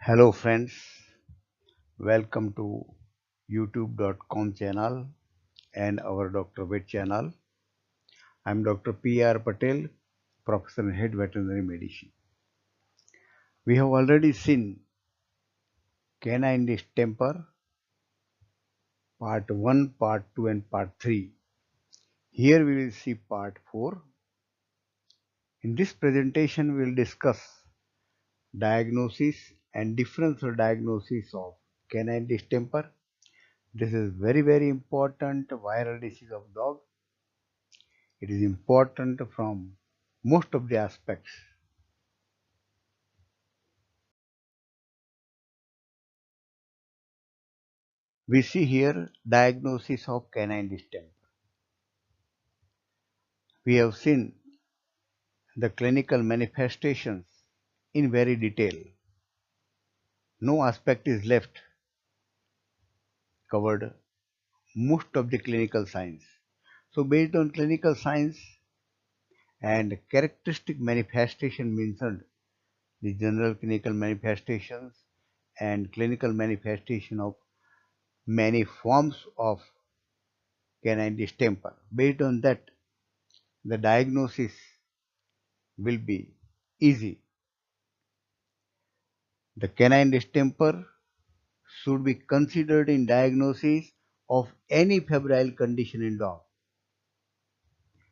Hello friends, welcome to youtube.com channel and our Dr. Vet channel. I am Dr. P.R. Patel, Professor and Head Veterinary Medicine. We have already seen canine distemper part 1, part 2 and part 3. Here we will see part 4. In this presentation we will discuss diagnosis and differential diagnosis of canine distemper. This is very important viral disease of dog. It is important from most of the aspects. We see here diagnosis of canine distemper. We have seen the clinical manifestations in very detail. No aspect is left covered most of the clinical signs. So based on clinical signs and characteristic manifestation mentioned, the general clinical manifestations and clinical manifestation of many forms of canine distemper. Based on that, the diagnosis will be easy. The canine distemper should be considered in diagnosis of any febrile condition in dog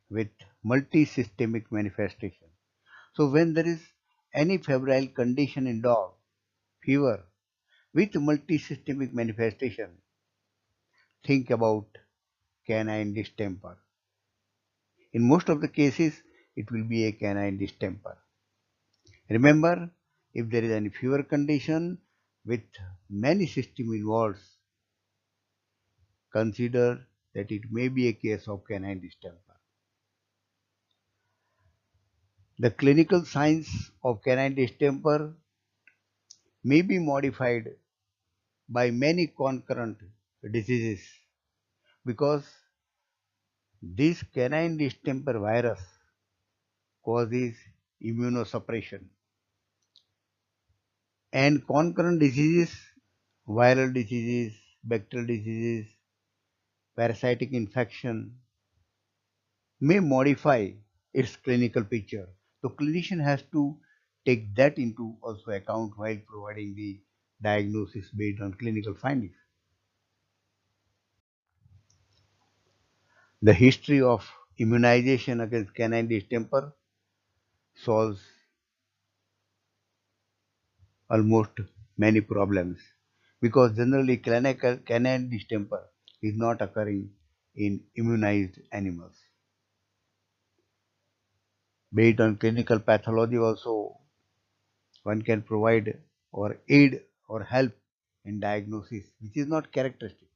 with multisystemic manifestation. So when there is any febrile condition in dog, fever with multisystemic manifestation, think about canine distemper. In most of the cases, it will be a canine distemper. Remember, if there is any fever condition with many systems involved, consider that it may be a case of canine distemper. The clinical signs of canine distemper may be modified by many concurrent diseases because this canine distemper virus causes immunosuppression and concurrent diseases, viral diseases, bacterial diseases, parasitic infection may modify its clinical picture. So clinician has to take that into also account while providing the diagnosis based on clinical findings. The history of immunization against canine distemper solves almost many problems because generally canine distemper is not occurring in immunized animals. Based on clinical pathology also, one can provide or aid or help in diagnosis, which is not characteristic.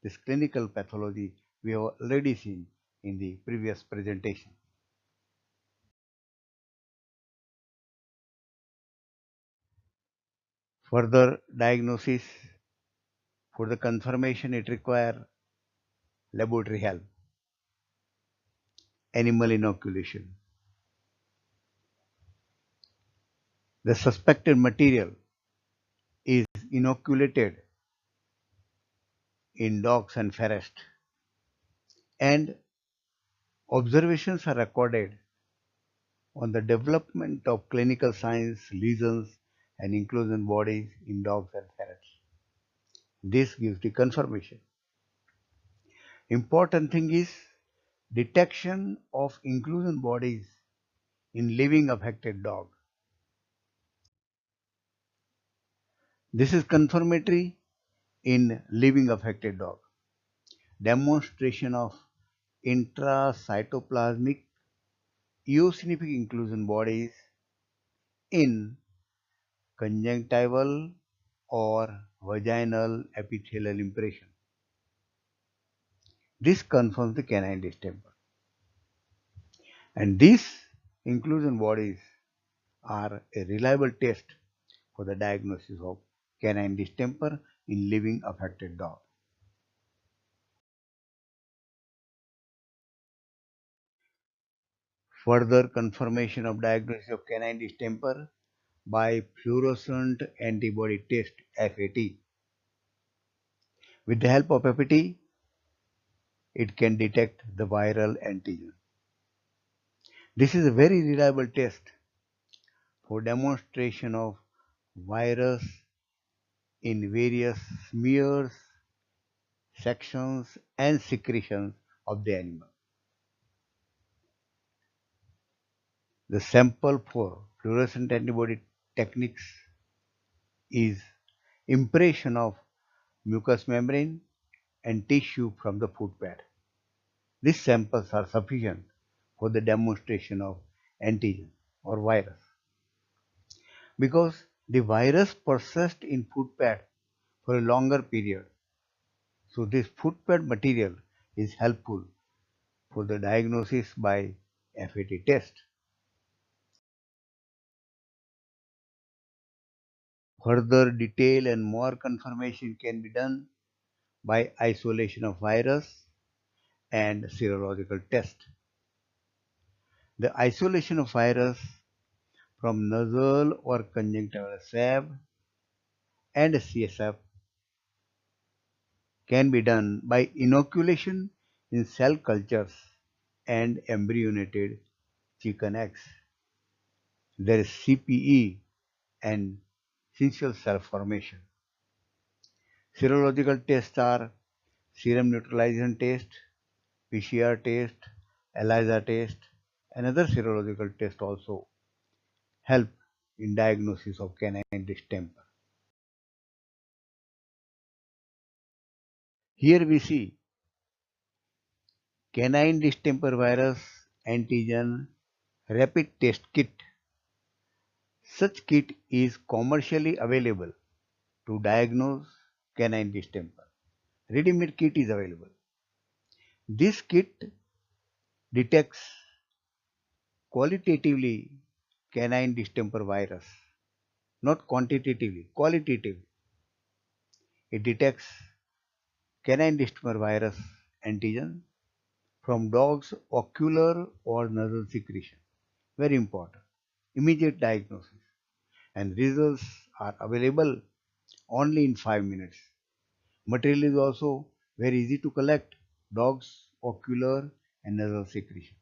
This clinical pathology we have already seen in the previous presentation. Further diagnosis for the confirmation it requires laboratory help, animal inoculation. The suspected material is inoculated in dogs and ferrets, and observations are recorded on the development of clinical signs, lesions, and inclusion bodies in dogs and ferrets. This gives the confirmation. Important thing is detection of inclusion bodies in living affected dog. This is confirmatory in living affected dog. Demonstration of intracytoplasmic eosinophilic inclusion bodies in conjunctival or vaginal epithelial impression. This confirms the canine distemper. And these inclusion bodies are a reliable test for the diagnosis of canine distemper in living affected dog. Further confirmation of diagnosis of canine distemper by fluorescent antibody test FAT. With the help of FAT, it can detect the viral antigen. This is a very reliable test for demonstration of virus in various smears, sections and secretions of the animal. The sample for fluorescent antibody techniques is impression of mucous membrane and tissue from the foot pad. These samples are sufficient for the demonstration of antigen or virus because the virus persists in foot pad for a longer period. So this foot pad material is helpful for the diagnosis by FAT test. Further detail and more confirmation can be done by isolation of virus and serological test. The isolation of virus from nasal or conjunctival swab and CSF can be done by inoculation in cell cultures and embryonated chicken eggs. There is CPE and syncytial cell formation. Serological tests are serum neutralization test, PCR test, ELISA test, and other serological tests also help in diagnosis of canine distemper. Here we see canine distemper virus antigen rapid test kit. Such kit is commercially available to diagnose canine distemper. Ready-made kit is available. This kit detects qualitatively canine distemper virus, not quantitatively, qualitatively. It detects canine distemper virus antigen from dogs' ocular or nasal secretion. Very important. Immediate diagnosis. And results are available only in 5 minutes. Material is also very easy to collect. Dogs' ocular and nasal secretion.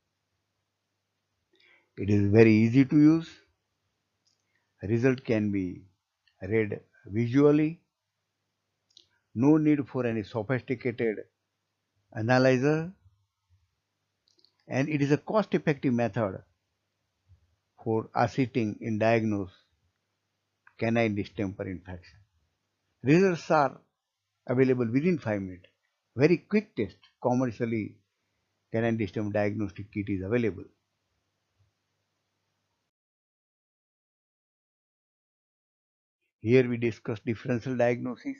It is very easy to use. Result can be read visually. No need for any sophisticated analyzer. And it is a cost-effective method for assisting in diagnose canine distemper infection. Results are available within 5 minutes. Very quick test. Commercially, canine distemper diagnostic kit is available. Here we discuss differential diagnosis.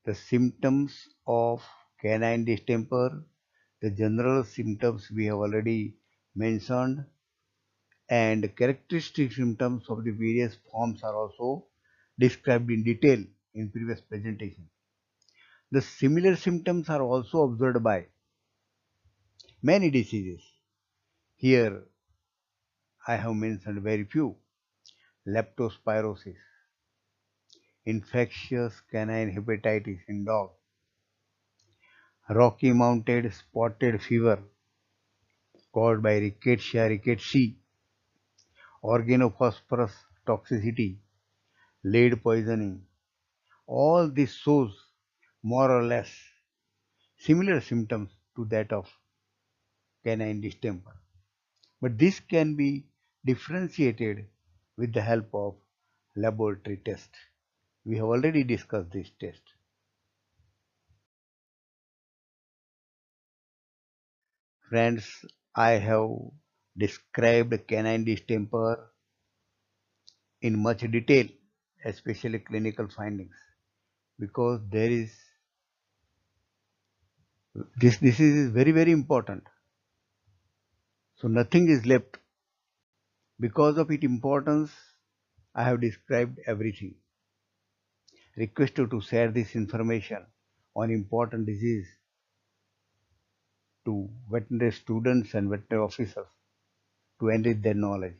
The symptoms of canine distemper, the general symptoms we have already mentioned, and characteristic symptoms of the various forms are also described in detail in previous presentation. The similar symptoms are also observed by many diseases. Here I have mentioned very few. Leptospirosis, infectious canine hepatitis in dog, Rocky Mountain spotted fever caused by Rickettsia rickettsii, organophosphorus toxicity, lead poisoning. All this shows more or less similar symptoms to that of canine distemper. But this can be differentiated with the help of laboratory test. We have already discussed this test. Friends, I have described canine distemper in much detail, especially clinical findings, because there is this disease is very important. So nothing is left. Because of its importance, I have described everything. Request you to share this information on important disease to veterinary students and veterinary officers to enrich their knowledge.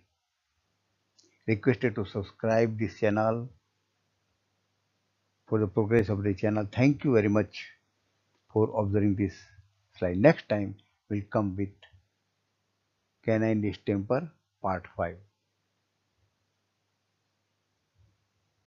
requested to subscribe this channel for the progress of the channel. Thank you very much for observing this slide. Next time we'll come with canine distemper part 5.